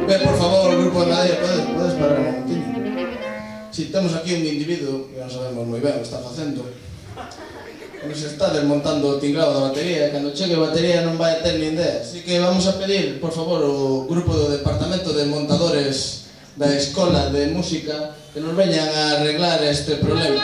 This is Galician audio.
Por favor, grupo de Madrid, podes parar un momentinho? Si temos aquí un individuo que non sabemos moi ben o que está facendo, que nos está desmontando o tinglado da batería, e cando chegue a batería non vai ter nin idea. Así que vamos a pedir, por favor, o grupo do Departamento de Montadores da Escola de Música que nos veñan a arreglar este problema.